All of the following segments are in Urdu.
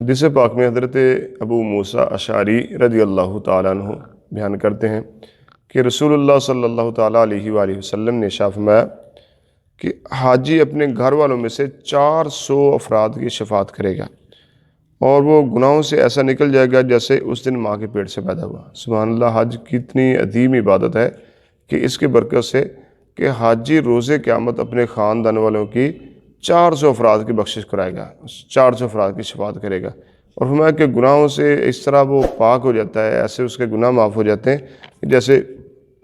حدیث پاک میں حضرت ابو موسیٰ اشعری رضی اللہ تعالیٰ عنہ بیان کرتے ہیں کہ رسول اللہ صلی اللہ تعالیٰ علیہ وآلہ وسلم نے ارشاد فرمایا کہ حاجی اپنے گھر والوں میں سے 400 افراد کی شفاعت کرے گا اور وہ گناہوں سے ایسا نکل جائے گا جیسے اس دن ماں کے پیٹ سے پیدا ہوا۔ سبحان اللہ، حج کتنی عظیم عبادت ہے کہ اس کے برکت سے کہ حاجی روز قیامت اپنے خاندان والوں کی 400 افراد کی بخشش کرائے گا، 400 افراد کی شفاعت کرے گا، اور فرمایا کہ گناہوں سے اس طرح وہ پاک ہو جاتا ہے، ایسے اس کے گناہ معاف ہو جاتے ہیں جیسے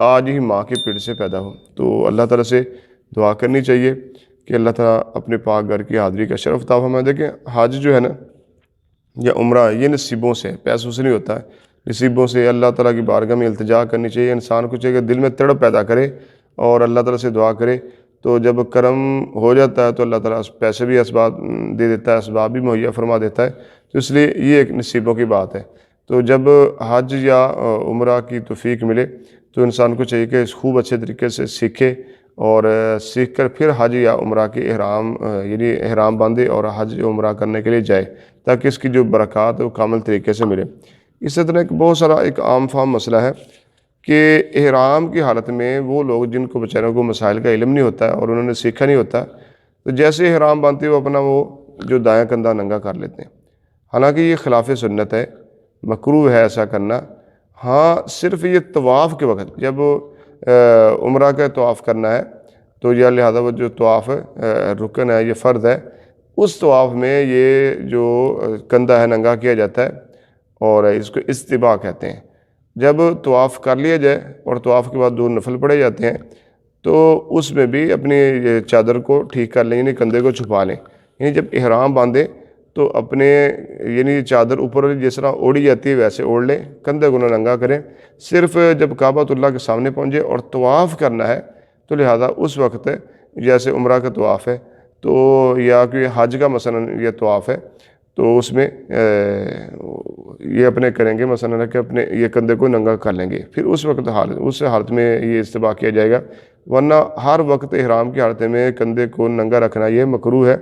آج ہی ماں کے پیٹ سے پیدا ہو۔ تو اللہ تعالیٰ سے دعا کرنی چاہیے کہ اللہ تعالیٰ اپنے پاک گھر کی حاضری کا شرف عطا فرمائے۔ دیکھیں، حج جو ہے نا یا عمرہ، یہ نصیبوں سے، پیسوں سے نہیں ہوتا ہے، نصیبوں سے۔ اللہ تعالیٰ کی بارگاہ میں التجا کرنی چاہیے، انسان کو چاہیے کہ دل میں تڑپ پیدا کرے اور اللہ تعالیٰ سے دعا کرے، تو جب کرم ہو جاتا ہے تو اللہ تعالیٰ پیسے بھی اسباب دے دیتا ہے، اسباب بھی مہیا فرما دیتا ہے۔ تو اس لیے یہ ایک نصیبوں کی بات ہے۔ تو جب حج یا عمرہ کی توفیق ملے تو انسان کو چاہیے کہ خوب اچھے طریقے سے سیکھے اور سیکھ کر پھر حج یا عمرہ کے یعنی احرام باندھے اور حج عمرہ کرنے کے لیے جائے، تاکہ اس کی جو برکات ہے وہ کامل طریقے سے ملے۔ اسی طرح بہت سارا ایک عام فام مسئلہ ہے کہ احرام کی حالت میں وہ لوگ جن کو بیچاروں کو مسائل کا علم نہیں ہوتا ہے اور انہوں نے سیکھا نہیں ہوتا، تو جیسے احرام باندھتے وہ اپنا وہ جو دایاں کندھا ننگا کر لیتے ہیں، حالانکہ یہ خلاف سنت ہے، مکروہ ہے ایسا کرنا۔ ہاں، صرف یہ طواف کے وقت جب عمرہ کا طواف کرنا ہے تو یا لہذا وہ جو طواف رکن ہے، یہ فرض ہے، اس طواف میں یہ جو کندھا ہے ننگا کیا جاتا ہے اور اس کو استباء کہتے ہیں۔ جب طواف کر لیا جائے اور طواف کے بعد 2 نفل پڑھے جاتے ہیں تو اس میں بھی اپنی یہ چادر کو ٹھیک کر لیں، یعنی کندھے کو چھپا لیں، یعنی جب احرام باندھیں تو اپنے یعنی چادر اوپر جس طرح اوڑھی جاتی ہے ویسے اوڑھ لیں، کندھے کو نہ ننگا کریں۔ صرف جب کعبۃ اللہ کے سامنے پہنچے اور طواف کرنا ہے تو لہذا اس وقت جیسے عمرہ کا طواف ہے تو یا کوئی حج کا مثلا یہ طواف ہے تو اس میں یہ اپنے کریں گے، مثلا کہ اپنے یہ کندھے کو ننگا کر لیں گے، پھر اس وقت اس حالت میں یہ استباء کیا جائے گا، ورنہ ہر وقت احرام کی حالت میں کندھے کو ننگا رکھنا یہ مکروہ ہے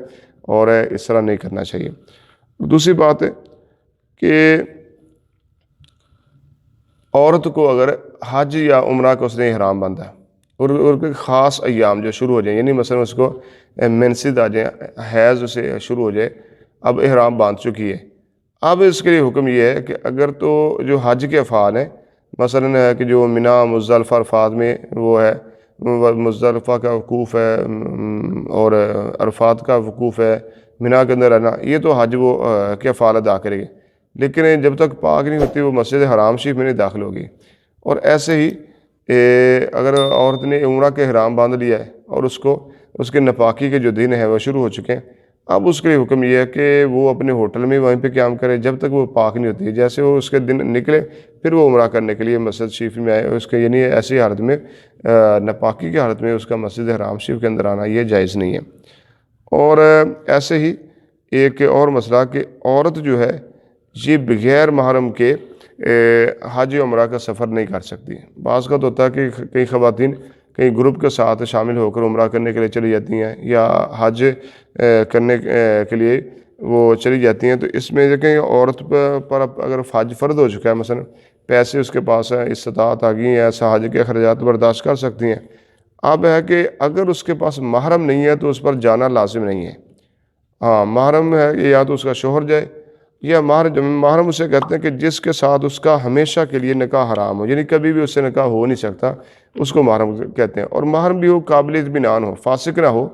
اور اس طرح نہیں کرنا چاہیے۔ دوسری بات ہے کہ عورت کو اگر حج یا عمرہ کا اس نے احرام باندھا اور کوئی خاص ایام جو شروع ہو جائیں، یعنی مثلا اس کو منسد آ جائیں، حیض اسے شروع ہو جائے، اب احرام باندھ چکی ہے، اب اس کے لیے حکم یہ ہے کہ اگر تو جو حج کے افعال ہیں، مثلا ہے کہ جو منی، مزدلفہ، عرفات میں وہ ہے، مزدلفہ کا وقوف ہے اور عرفات کا وقوف ہے، منی کے اندر رہنا، یہ تو حج وہ کے افعال ادا کرے گی، لیکن جب تک پاک نہیں ہوتی وہ مسجد حرام شریف میں نہیں داخل ہوگی۔ اور ایسے ہی اگر عورت نے عمرہ کے احرام باندھ لیا ہے اور اس کے ناپاکی کے جو دن ہیں وہ شروع ہو چکے ہیں، اب اس کے لیے حکم یہ ہے کہ وہ اپنے ہوٹل میں وہیں پہ قیام کرے جب تک وہ پاک نہیں ہوتی ہے۔ جیسے وہ اس کے دن نکلے پھر وہ عمرہ کرنے کے لیے مسجد شریف میں آئے، اس کے یعنی ایسی حالت میں ناپاکی کی حالت میں اس کا مسجد حرام شریف کے اندر آنا یہ جائز نہیں ہے۔ اور ایسے ہی ایک اور مسئلہ کہ عورت جو ہے یہ بغیر محرم کے حج عمرہ کا سفر نہیں کر سکتی۔ بعض کا تو ہوتا ہے کہ کئی خواتین کئی گروپ کے ساتھ شامل ہو کر عمرہ کرنے کے لیے چلی جاتی ہیں یا حج کرنے کے لیے وہ چلی جاتی ہیں، تو اس میں دیکھیں عورت پر اگر حج فرض ہو چکا ہے، مثلا پیسے اس کے پاس ہیں، استطاعت آ گئی ہے، ایسا حج کے اخراجات برداشت کر سکتی ہیں۔ اب ہے کہ اگر اس کے پاس محرم نہیں ہے تو اس پر جانا لازم نہیں ہے۔ ہاں، محرم ہے یا تو اس کا شوہر جائے، یا محرم اسے کہتے ہیں کہ جس کے ساتھ اس کا ہمیشہ کے لیے نکاح حرام ہو، یعنی کبھی بھی اس سے نکاح ہو نہیں سکتا، اس کو محرم کہتے ہیں۔ اور محرم بھی ہو قابل اطمینان ہو، فاسق نہ ہو،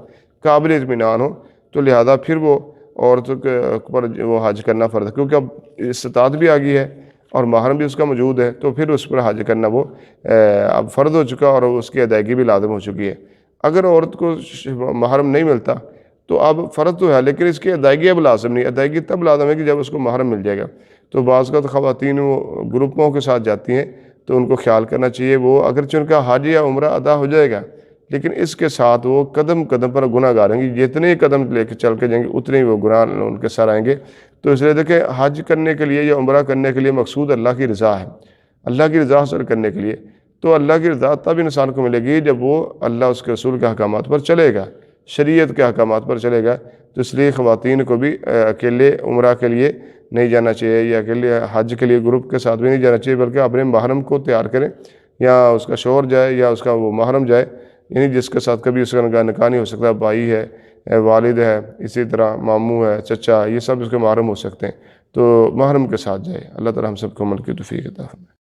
قابل اطمینان ہو، تو لہذا پھر وہ عورت کے پر وہ حج کرنا فرض ہے، کیونکہ اب استطاعت بھی آ گئی ہے اور محرم بھی اس کا موجود ہے، تو پھر اس پر حج کرنا وہ اب فرض ہو چکا اور اس کی ادائیگی بھی لازم ہو چکی ہے۔ اگر عورت کو محرم نہیں ملتا تو اب فرض تو ہے لیکن اس کی ادائیگی اب لازم نہیں، ادائیگی تب لازم ہے کہ جب اس کو محرم مل جائے گا۔ تو بعض کا تو خواتین وہ گروپوں کے ساتھ جاتی ہیں تو ان کو خیال کرنا چاہیے، وہ اگرچہ ان کا حج یا عمرہ ادا ہو جائے گا لیکن اس کے ساتھ وہ قدم قدم پر گناہ گار ہیں گی، جتنے قدم لے کے چل کے جائیں گے اتنے ہی وہ گناہ ان کے سر آئیں گے۔ تو اس لیے دیکھیں، حج کرنے کے لیے یا عمرہ کرنے کے لیے مقصود اللہ کی رضا ہے، اللہ کی رضا حاصل کرنے کے لیے، تو اللہ کی رضا تب انسان کو ملے گی جب وہ اللہ اس کے رسول کے احکامات پر چلے گا، شریعت کے احکامات پر چلے گا، تو اس لیے خواتین کو بھی اکیلے عمرہ کے لیے نہیں جانا چاہیے، یا اکیلے حج کے لیے گروپ کے ساتھ بھی نہیں جانا چاہیے، بلکہ اپنے محرم کو تیار کریں، یا اس کا شوہر جائے یا اس کا وہ محرم جائے، یعنی جس کے ساتھ کبھی اس کا نکاح نہیں ہو سکتا، بھائی ہے، والد ہے، اسی طرح ماموں ہے، چچا، یہ سب اس کے محرم ہو سکتے ہیں، تو محرم کے ساتھ جائے۔ اللہ تعالی ہم سب کو عمل کی توفیق عطا فرمائے۔